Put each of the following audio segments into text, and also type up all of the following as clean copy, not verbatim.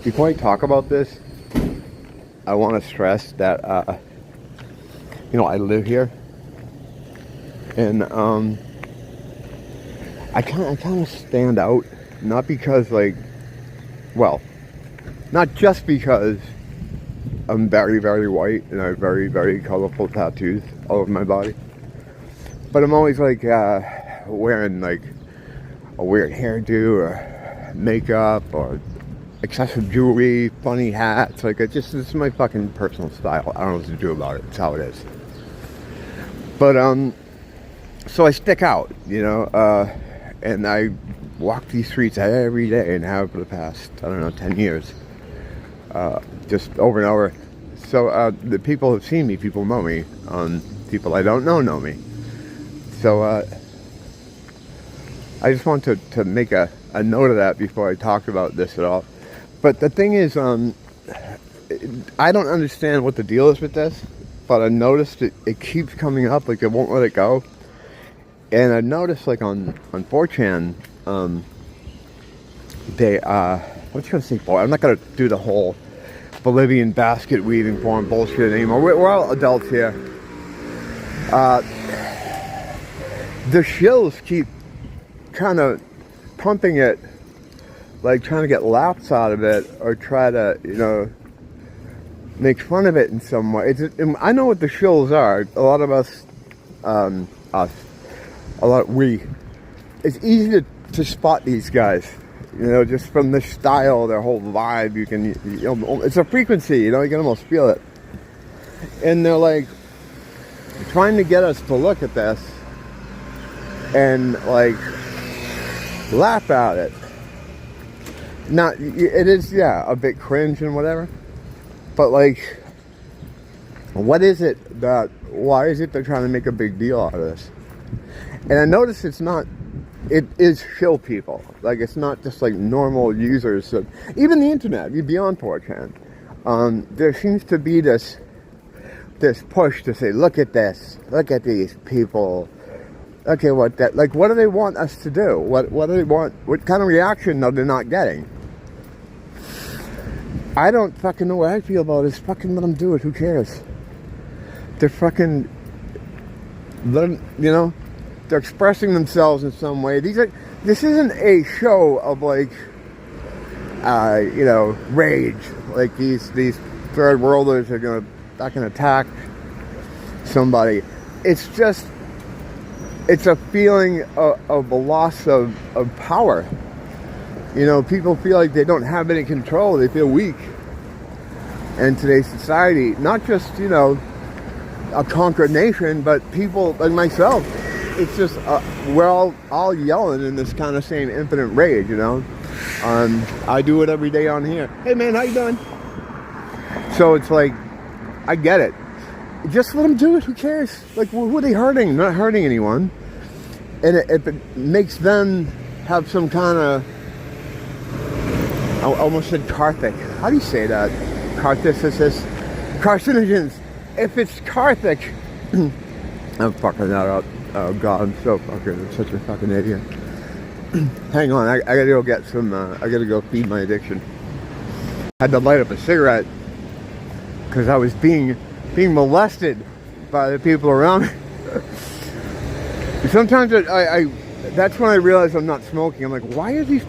before I talk about this, I want to stress that, I live here. And I kind of stand out, not because, not just because I'm very, very white and I have very, very colorful tattoos all over my body, but I'm always wearing a weird hairdo or makeup or excessive jewelry, funny hats. This is my fucking personal style. I don't know what to do about it. It's how it is. But so I stick out, and I walk these streets every day and have for the past 10 years, just over and over. So the people have seen me, people know me, people I don't know me. So I just want to make a note of that before I talk about this at all. But the thing is, I don't understand what the deal is with this, but I noticed it keeps coming up, it won't let it go. And I noticed on 4chan, they, what you gonna say, boy? I'm not gonna do the whole Bolivian basket weaving forum bullshit anymore. We're all adults here. The shills keep kind of pumping it, trying to get laughs out of it, or try to, make fun of it in some way. I know what the shills are. A lot of us, it's easy to spot these guys, just from the style, their whole vibe. You can, it's a frequency, you can almost feel it. And they're trying to get us to look at this and laugh at it. Now, it is, a bit cringe and whatever, but what is it why is it they're trying to make a big deal out of this? And I notice it is shill people. It's not just normal users. So even the internet, you'd be on 4chan. There seems to be this push to say, look at this, look at these people. Okay, what do they want us to do? What do they want? What kind of reaction are they not getting? I don't fucking know what I feel about it. Just fucking let them do it. Who cares? They're fucking, they're expressing themselves in some way. This isn't a show of rage. These third worlders are gonna fucking attack somebody. It's a feeling of a loss of power. People feel like they don't have any control. They feel weak. And today's society, not just, a conquered nation, but people like myself, it's just, we're all yelling in this kind of same infinite rage, I do it every day on here. Hey man, how you doing? So it's I get it. Just let them do it. Who cares? Who are they hurting? Not hurting anyone. And it makes them have some kind of, I almost said Karthik. How do you say that? Carthicus, carcinogens. If it's Karthik, I'm fucking that up. Oh God, I'm such a fucking idiot. Hang on, I gotta go get some. I gotta go feed my addiction. I had to light up a cigarette because I was being molested by the people around me. Sometimes I that's when I realize I'm not smoking. I'm like, why is this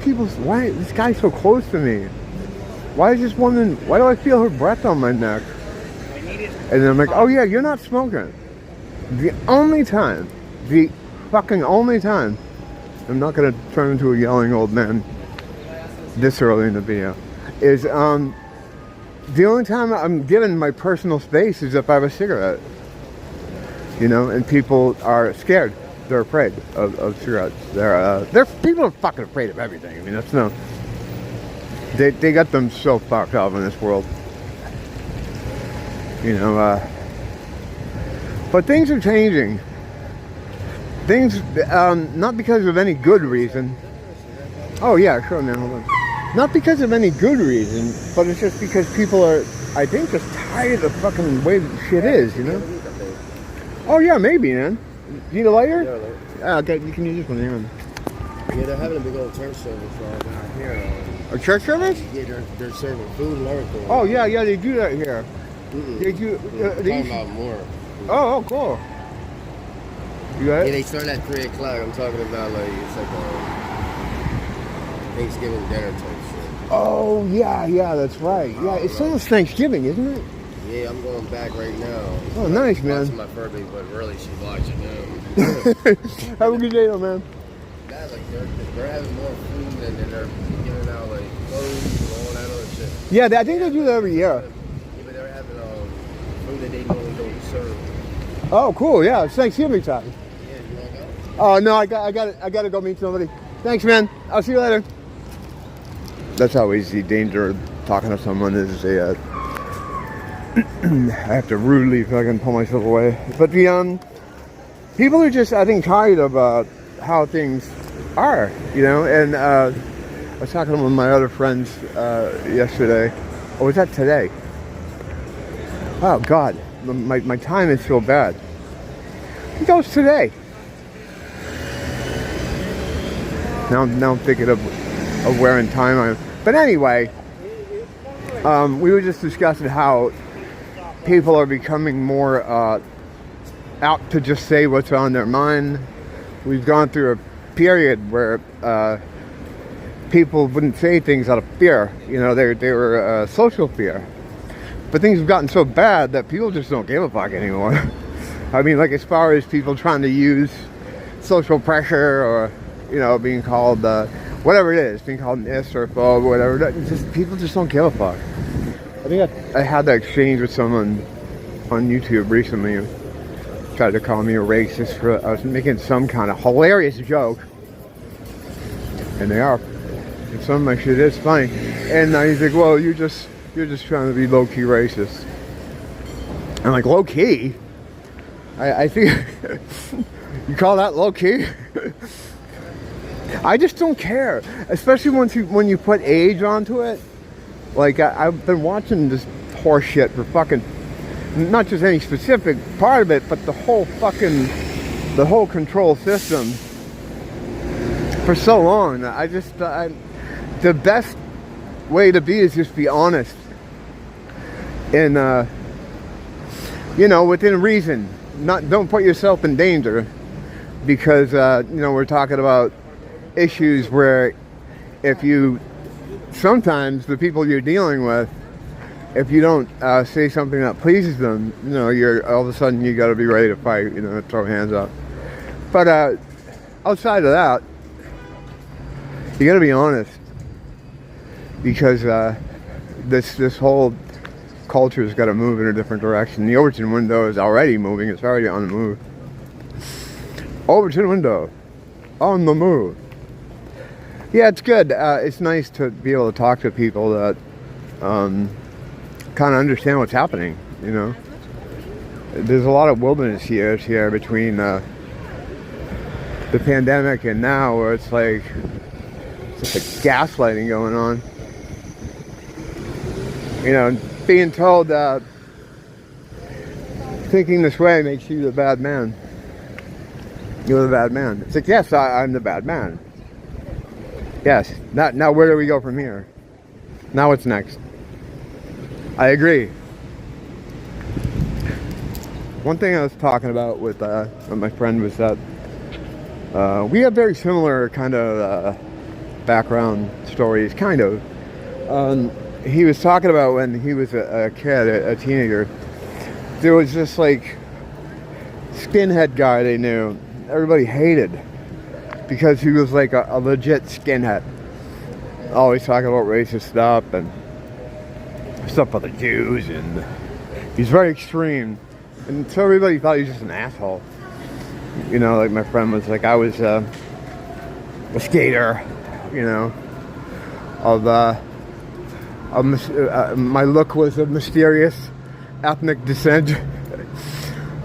guy so close to me? Why is this woman, why do I feel her breath on my neck? And then I'm like, oh yeah, you're not smoking. The fucking only time, I'm not gonna turn into a yelling old man this early in the video, is the only time I'm given my personal space is if I have a cigarette. And people are scared. They're afraid of cigarettes. People are fucking afraid of everything. I mean, that's no. They got them so fucked up in this world. But things are changing. Things, not because of any good reason. Oh yeah, sure man, hold on. Not because of any good reason, but it's just because people are, I think, just tired of the fucking way that shit is, Oh yeah, maybe, man. You need a lighter? Yeah, okay, you can use this one here. Yeah, they're having a big old tent service right down here. A church service? Yeah, they're serving food and everything. Oh, yeah, they do that here. They do. I'm talking about more. Oh, cool. You got it? Yeah, they start at 3 o'clock. I'm talking about like it's like a Thanksgiving dinner type shit. Oh, yeah, that's right. Yeah, it's almost Thanksgiving, isn't it? Yeah, I'm going back right now. Oh, nice, man. It's my birthday, but really she's watching now. Have a good day, though, man. Guys, like they're having more food and then they're giving out like clothes and all that other shit. Yeah, I think they do that every year. Yeah, but they're having food that they normally don't serve. Oh, cool. Yeah, it's Thanksgiving time. Yeah, you want to go? Oh no, I got to go meet somebody. Thanks, man. I'll see you later. That's always the danger of talking to someone is I have to rudely fucking pull myself away. But the people are just, I think, tired of how things are, you know. And I was talking to one of my other friends yesterday. Or was that today? Oh God, my time is so bad. I think that was today. Now I'm thinking of where in time I'm. But anyway, we were just discussing how people are becoming more out to just say what's on their mind. We've gone through a period where people wouldn't say things out of fear. You know, they were social fear. But things have gotten so bad that people just don't give a fuck anymore. I mean, like as far as people trying to use social pressure or, you know, being called whatever it is, being called an ist or a phobe or whatever, people just don't give a fuck. I think I had that exchange with someone on YouTube recently who tried to call me a racist for I was making some kind of hilarious joke, and they are. And some of my shit is funny, and he's like, "Well, you're just trying to be low key racist." I'm like, "Low key? I think you call that low key?" I just don't care, especially when you put age onto it. Like I've been watching this horse shit for fucking, not just any specific part of it, but the whole control system for so long. The best way to be is just be honest and you know, within reason. Don't put yourself in danger, because you know, we're talking about issues where sometimes the people you're dealing with, if you don't say something that pleases them, you know, you're all of a sudden you got to be ready to fight, you know, throw hands up. But outside of that, you got to be honest, because this whole culture has got to move in a different direction. The Overton window is already moving; it's already on the move. Overton window, on the move. Yeah, it's good. It's nice to be able to talk to people that kind of understand what's happening, you know. There's a lot of wilderness years here between the pandemic and now, where it's like gaslighting going on. You know, being told thinking this way makes you the bad man. You're the bad man. It's like, yes, I'm the bad man. Yes. Now where do we go from here? Now what's next? I agree. One thing I was talking about with my friend was that we have very similar kind of background stories, kind of. He was talking about when he was a kid, a teenager, there was this like skinhead guy they knew. Everybody hated because he was like a legit skinhead. Always talking about racist stuff and stuff about the Jews, and he's very extreme. And so everybody thought he was just an asshole. You know, like my friend was like, I was a skater, you know, my look was of mysterious ethnic descent.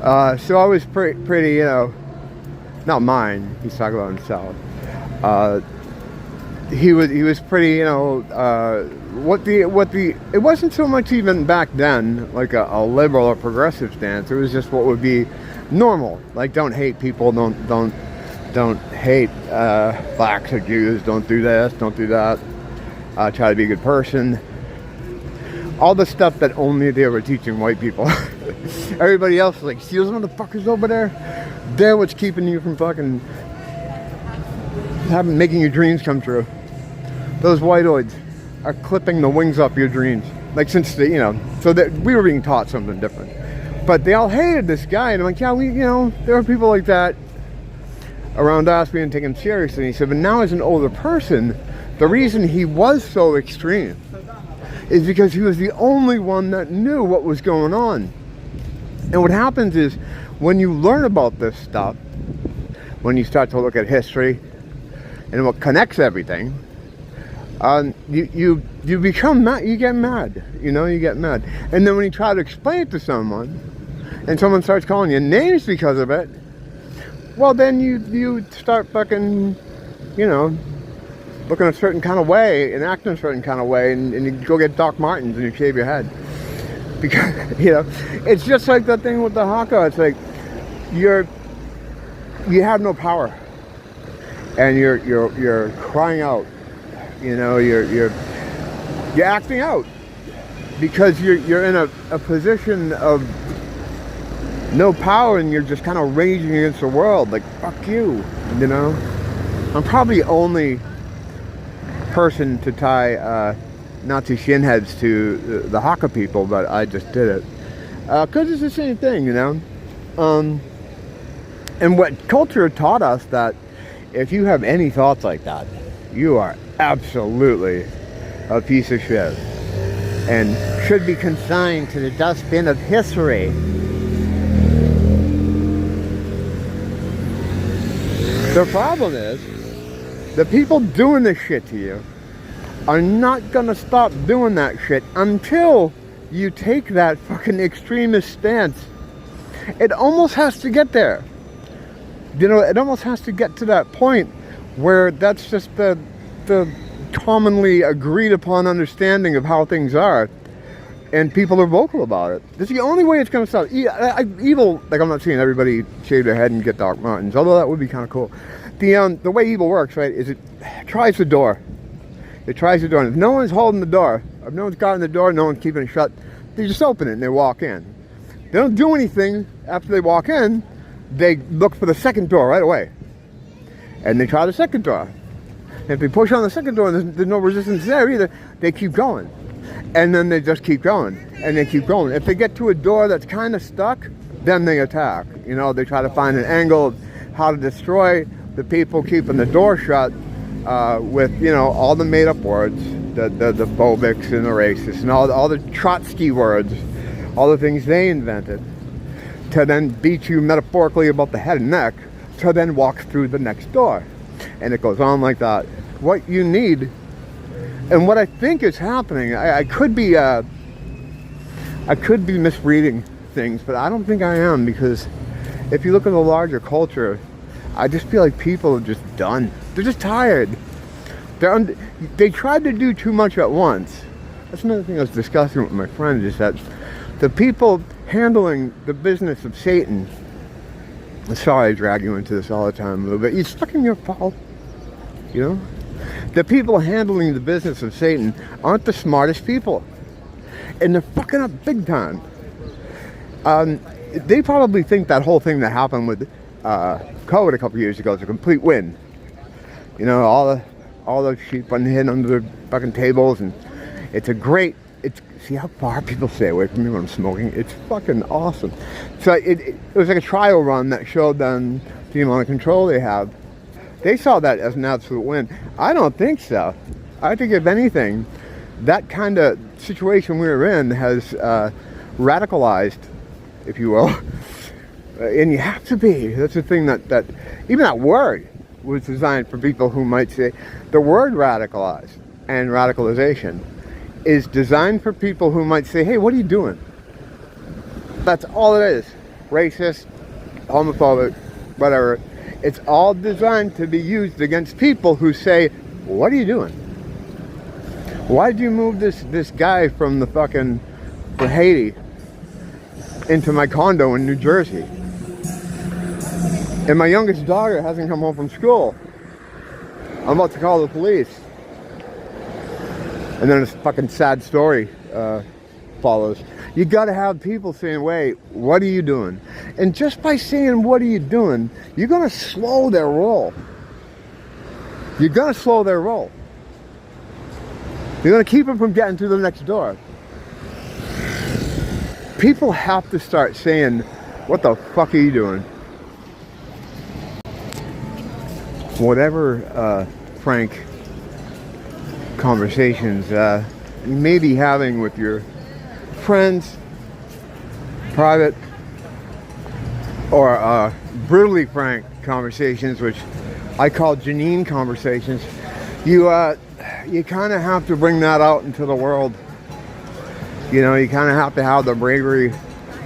So I was pretty, you know, not mine, he's talking about himself. He was pretty, you know, it wasn't so much even back then like a liberal or progressive stance. It was just what would be normal. Like, don't hate people, don't hate blacks or Jews, don't do this, don't do that. try to be a good person. All the stuff that only they were teaching white people. Everybody else was like, see those motherfuckers over there? They're what's keeping you from fucking making your dreams come true. Those whiteoids are clipping the wings off your dreams. Like, since the, so that we were being taught something different. But they all hated this guy, and I'm like, yeah, there are people like that around us being taken seriously. And he said, but now as an older person, the reason he was so extreme is because he was the only one that knew what was going on. And what happens is, when you learn about this stuff, when you start to look at history and what connects everything, you become mad. You get mad. You get mad. And then when you try to explain it to someone, and someone starts calling you names because of it, well, then you start fucking, looking a certain kind of way and acting a certain kind of way, and you go get Doc Martens and you shave your head. Because, it's just like that thing with the haka. It's like, you have no power. And you're crying out. You're acting out. Because you're in a position of no power, and you're just kind of raging against the world. Like, fuck you, I'm probably the only person to tie Nazi shinheads to the haka people, but I just did it. Because it's the same thing, and what culture taught us, that if you have any thoughts like that, you are absolutely a piece of shit and should be consigned to the dustbin of history. The problem is, the people doing this shit to you are not gonna stop doing that shit until you take that fucking extremist stance. It almost has to get there. It almost has to get to that point where that's just the commonly agreed upon understanding of how things are, and people are vocal about it. This is the only way it's going to stop. Evil, like, I'm not saying everybody shave their head and get Doc Martens, although that would be kind of cool. The way evil works, right, is it tries the door. It tries the door, and if no one's holding the door, if no one's guarding the door, no one's keeping it shut, they just open it and they walk in. They don't do anything after they walk in. They look for the second door right away, and they try the second door. And if they push on the second door and there's no resistance there either, they keep going. And then they just keep going, and they keep going. If they get to a door that's kind of stuck, then they attack. They try to find an angle of how to destroy the people keeping the door shut with, all the made-up words, the phobics and the racists, and all the Trotsky words, all the things they invented, to then beat you metaphorically about the head and neck, to then walk through the next door. And it goes on like that. What you need, and what I think is happening, I could be misreading things, but I don't think I am, because if you look at the larger culture, I just feel like people are just done. They're just tired. They tried to do too much at once. That's another thing I was discussing with my friends, is that the people handling the business of Satan, sorry I drag you into this all the time a little bit, it's fucking your fault, The people handling the business of Satan aren't the smartest people, and they're fucking up big time. They probably think that whole thing that happened with COVID a couple years ago is a complete win. All those sheep went hidden under the fucking tables, and see how far people stay away from me when I'm smoking? It's fucking awesome. So it was like a trial run that showed them the amount of control they have. They saw that as an absolute win. I don't think so. I think, if anything, that kind of situation we were in has radicalized, if you will. And you have to be. That's the thing that even that word was designed for people who might say, the word radicalize and radicalization is designed for people who might say, hey, what are you doing? That's all it is. Racist, homophobic, whatever. It's all designed to be used against people who say, what are you doing? Why did you move this guy from from Haiti into my condo in New Jersey? And my youngest daughter hasn't come home from school. I'm about to call the police. And then a fucking sad story follows. You got to have people saying, wait, what are you doing? And just by saying, what are you doing, you're going to slow their roll. You're going to slow their roll. You're going to keep them from getting to the next door. People have to start saying, what the fuck are you doing? Whatever frank conversations you may be having with your friends, private, or brutally frank conversations, which I call Janine conversations, you kind of have to bring that out into the world. You know, you kind of have to have the bravery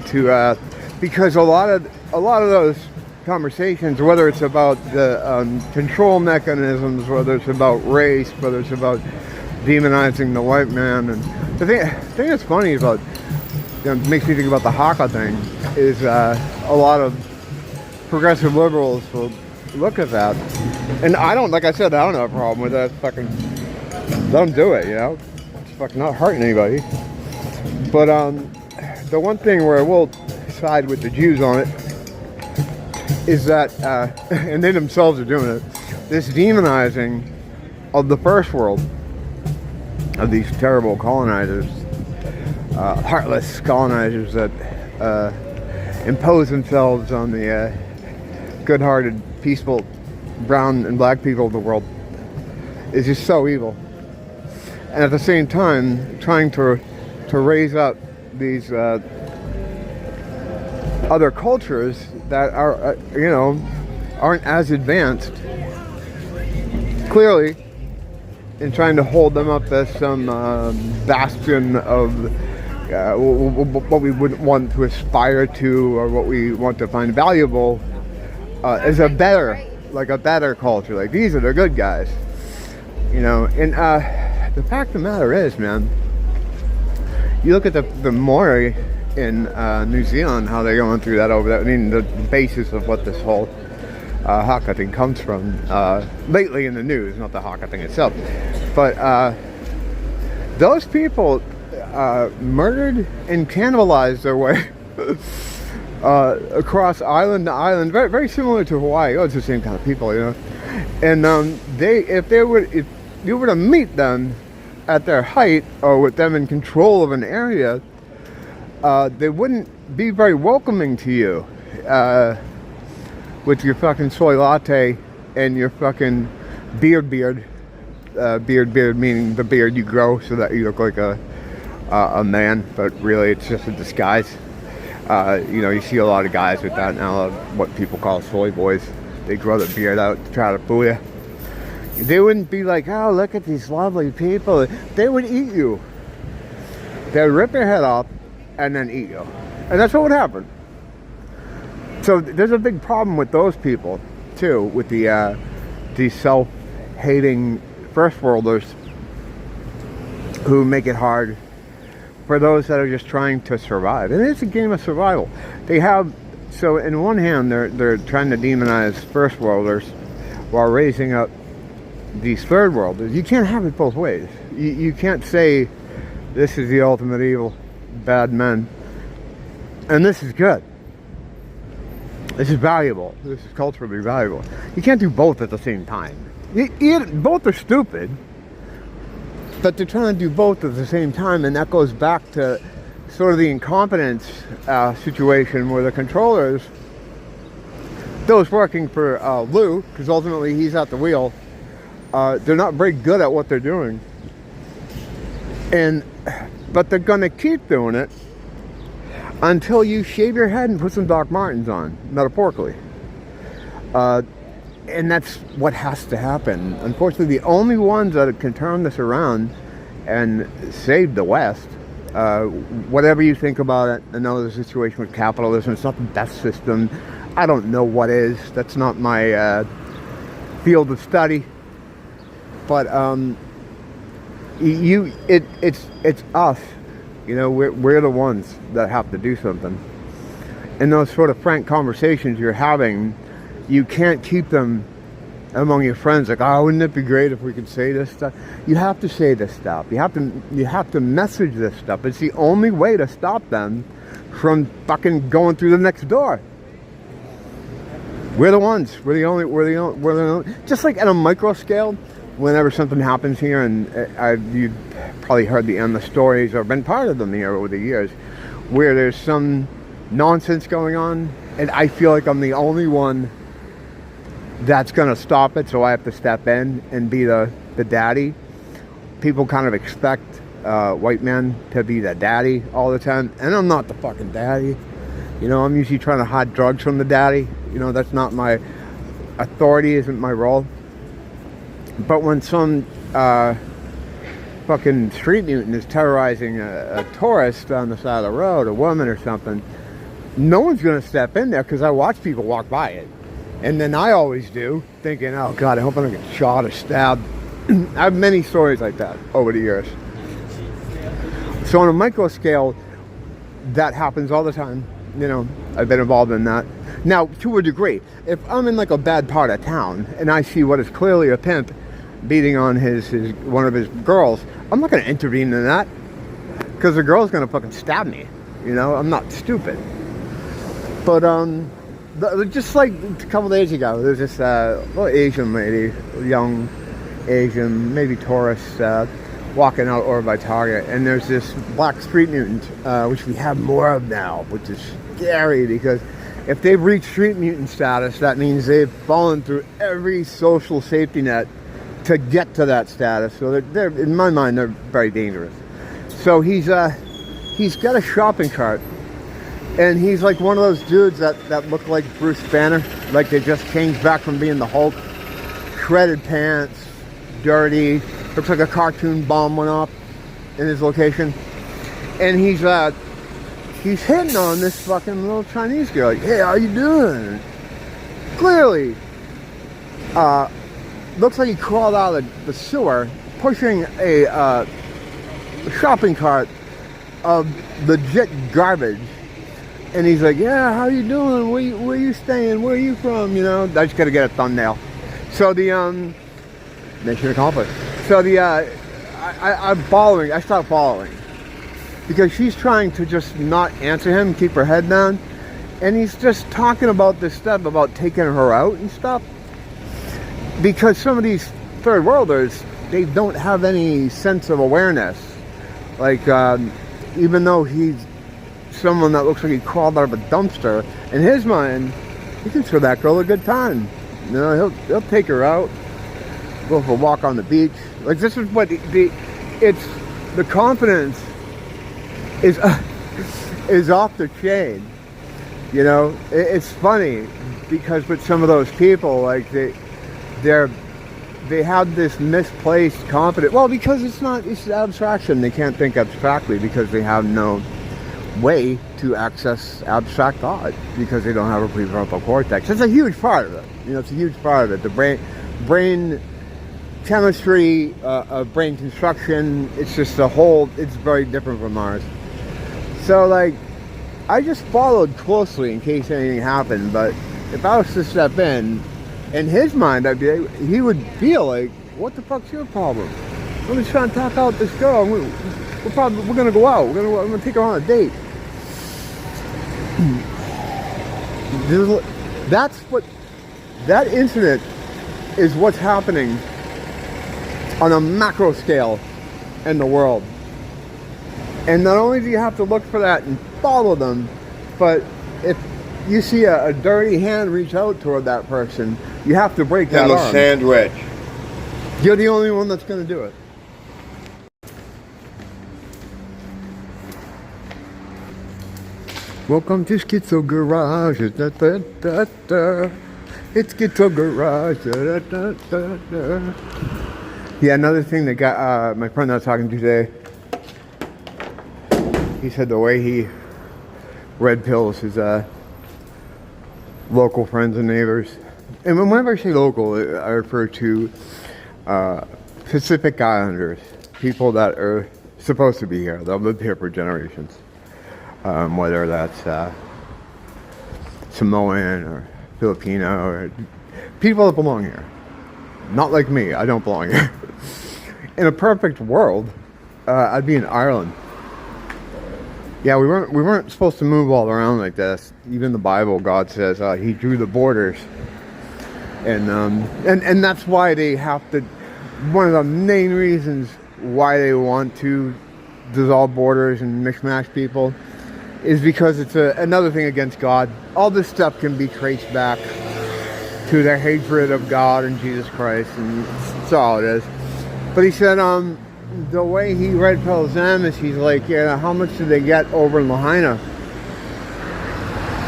to, because a lot of those conversations, whether it's about the control mechanisms, whether it's about race, whether it's about demonizing the white man, and the thing that's funny about, makes me think about the Haka thing, is a lot of progressive liberals will look at that, and I don't, like I said, I don't have a problem with that. Fucking let them do it, you know. It's fucking not hurting anybody. But the one thing where I will side with the Jews on it is that, and they themselves are doing it, this demonizing of the first world, of these terrible colonizers, heartless colonizers that impose themselves on the good-hearted, peaceful brown and black people of the world, is just so evil. And at the same time, trying to raise up these other cultures that are, aren't as advanced, clearly, in trying to hold them up as some bastion of what we would want to aspire to, or what we want to find valuable, as a better culture. Like, these are the good guys, And the fact of the matter is, man, you look at the Maori in New Zealand, how they're going through that over there. I mean, the basis of what this whole Haka thing comes from, lately in the news, not the Haka thing itself. But those people murdered and cannibalized their way across island to island, very, very similar to Hawaii. Oh, it's the same kind of people, And if you were to meet them at their height, or with them in control of an area, they wouldn't be very welcoming to you, with your fucking soy latte and your fucking beard meaning the beard you grow so that you look like a man, but really it's just a disguise. You see a lot of guys with that now, what people call soy boys. They grow the beard out to try to fool you. They wouldn't be like, oh, look at these lovely people. They would eat you. They'd rip your head off and then eat you. And that's what would happen. So there's a big problem with those people, too, with the self-hating first worlders who make it hard for those that are just trying to survive. And it's a game of survival. So in one hand, they're trying to demonize first worlders while raising up these third worlders. You can't have it both ways. You can't say this is the ultimate evil, bad men, and this is good. This is valuable. This is culturally valuable. You can't do both at the same time. Both are stupid, but they're trying to do both at the same time, and that goes back to sort of the incompetence situation where the controllers, those working for Lou, because ultimately he's at the wheel, they're not very good at what they're doing. But they're going to keep doing it until you shave your head and put some Doc Martens on, metaphorically. And that's what has to happen. Unfortunately, the only ones that can turn this around and save the West, whatever you think about it, I know there's a situation with capitalism. It's not the best system. I don't know what is. That's not my field of study. But it's us. We're the ones that have to do something. And those sort of frank conversations you're having, you can't keep them among your friends, like, oh, wouldn't it be great if we could say this stuff? You have to say this stuff. You have to message this stuff. It's the only way to stop them from fucking going through the next door. We're the ones. We're the only. Just like at a micro scale, whenever something happens here, and you've probably heard the endless stories or been part of them here over the years, where there's some nonsense going on, and I feel like I'm the only one that's gonna stop it, so I have to step in and be the daddy. People kind of expect white men to be the daddy all the time, and I'm not the fucking daddy. You know, I'm usually trying to hide drugs from the daddy. You know, that's not my authority, isn't my role. But when some fucking street mutant is terrorizing a tourist on the side of the road, a woman or something, no one's gonna step in there, because I watch people walk by it. And then I always do, thinking, oh God, I hope I don't get shot or stabbed. I have many stories like that over the years. So on a micro scale, that happens all the time. You know, I've been involved in that. Now, to a degree, if I'm in like a bad part of town and I see what is clearly a pimp beating on one of his girls, I'm not going to intervene in that, because the girl's going to fucking stab me. You know, I'm not stupid. But just like a couple days ago, there's this little Asian lady, young Asian, maybe tourist, walking out over by Target, and there's this black street mutant, which we have more of now, which is scary, because if they've reached street mutant status, that means they've fallen through every social safety net to get to that status. So they're in my mind, they're very dangerous. So he's got a shopping cart, and he's like one of those dudes that look like Bruce Banner, like they just changed back from being the Hulk. Shredded pants, dirty, looks like a cartoon bomb went off in his location. And he's hitting on this fucking little Chinese girl, like, hey, how you doing? Clearly, looks like he crawled out of the sewer, pushing a shopping cart of legit garbage. And he's like, yeah, how you doing? Where you staying? Where are you from? You know, I just gotta get a thumbnail. So the, mission accomplished. So I'm following, I stopped following, because she's trying to just not answer him, keep her head down, and he's just talking about this stuff about taking her out and stuff, because some of these third worlders, they don't have any sense of awareness. Like, even though he's someone that looks like he crawled out of a dumpster, in his mind, he can throw that girl a good time. You know, he'll take her out, go for a walk on the beach. Like, this is what the confidence is off the chain. You know, it's funny, because with some of those people, like they have this misplaced confidence. Well, because it's abstraction. They can't think abstractly, because they have no way to access abstract thought, because they don't have a prefrontal cortex. It's a huge part of it. You know, it's a huge part of it. The brain chemistry, brain construction, it's just it's very different from ours. So, like, I just followed closely in case anything happened, but if I was to step in his mind, he would feel like, what the fuck's your problem? I'm just trying to talk out this girl. We're gonna go out. I'm gonna take her on a date. That incident is what's happening on a macro scale in the world. And not only do you have to look for that and follow them, but if you see a dirty hand reach out toward that person, you have to break that arm. Sandwich. You're the only one that's going to do it. Welcome to Schizo Garage. Da, da, da, da. It's Schizo Garage. Da, da, da, da. Yeah, another thing that got my friend I was talking to today, he said the way he red pills his local friends and neighbors. And whenever I say local, I refer to Pacific Islanders, people that are supposed to be here. They've lived here for generations. Whether that's Samoan or Filipino or people that belong here. Not like me. I don't belong here. In a perfect world, I'd be in Ireland. Yeah, we weren't supposed to move all around like this. Even the Bible, God says He drew the borders, and that's why they have to. One of the main reasons why they want to dissolve borders and mishmash people is because it's another thing against God. All this stuff can be traced back to their hatred of God and Jesus Christ, and that's all it is. But he said, the way he red pills them is he's like, yeah, how much did they get over in Lahaina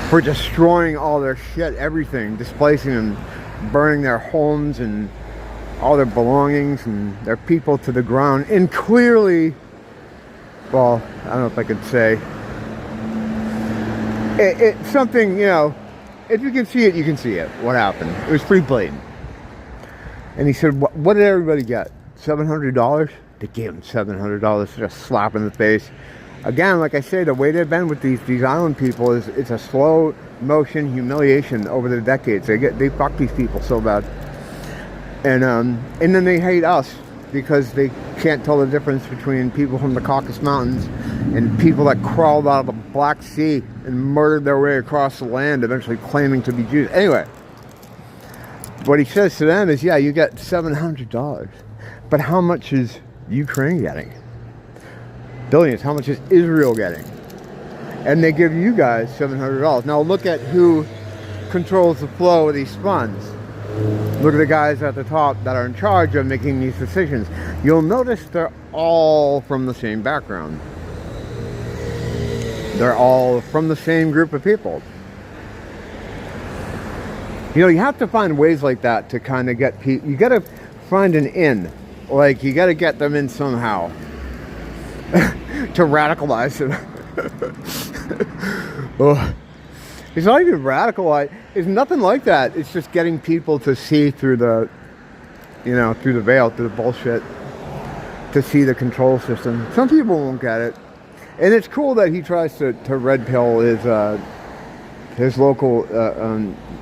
for destroying all their shit, everything, displacing them, burning their homes and all their belongings and their people to the ground, and clearly, well, I don't know if I could say, it's something, you know, if you can see it, you can see it, what happened. It was pretty blatant. And he said, what did everybody get? $700? They gave him $700, just a slap in the face. Again, like I say, the way they've been with these island people is it's a slow motion humiliation over the decades. They fuck these people so bad. And then they hate us because they can't tell the difference between people from the Caucasus Mountains and people that crawled out of the Black Sea and murdered their way across the land, eventually claiming to be Jews. Anyway, what he says to them is, yeah, you get $700, but how much is Ukraine getting? Billions. How much is Israel getting? And they give you guys $700. Now look at who controls the flow of these funds. Look at the guys at the top that are in charge of making these decisions. You'll notice they're all from the same background. They're all from the same group of people. You know, you have to find ways like that to kind of get people. You got to find an in. Like, you got to get them in somehow to radicalize them. Oh. It's not even radicalized. It's nothing like that. It's just getting people to see through the, you know, through the veil, through the bullshit, to see the control system. Some people won't get it. And it's cool that he tries to red pill his local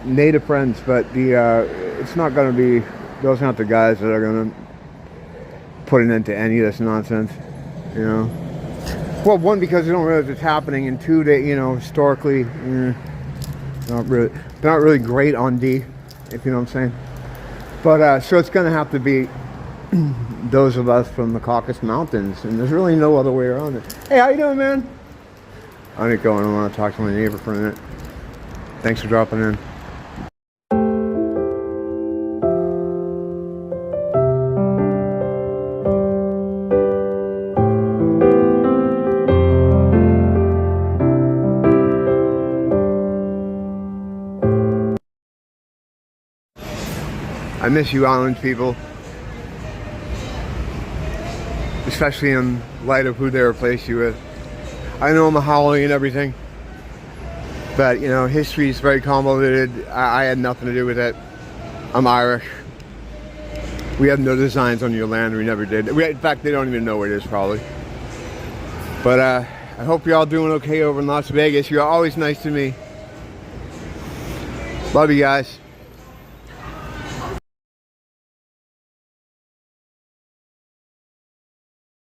native friends, but it's not going to be, those aren't the guys that are going to put an end to any of this nonsense, you know. Well, one, because they don't realize it's happening, and two, that, you know, historically, they're not really great on D, if you know what I'm saying. But so it's going to have to be those of us from the Caucasus Mountains, and there's really no other way around it. Hey, how you doing, man? I need to go and I want to talk to my neighbor for a minute. Thanks for dropping in. I miss you island people, especially in light of who they replaced you with. I know Mahali and everything, but you know, history is very convoluted. I had nothing to do with it. I'm Irish. We have no designs on your land. We never did. In fact, they don't even know where it is probably. But I hope you're all doing okay over in Las Vegas. You're always nice to me. Love you guys.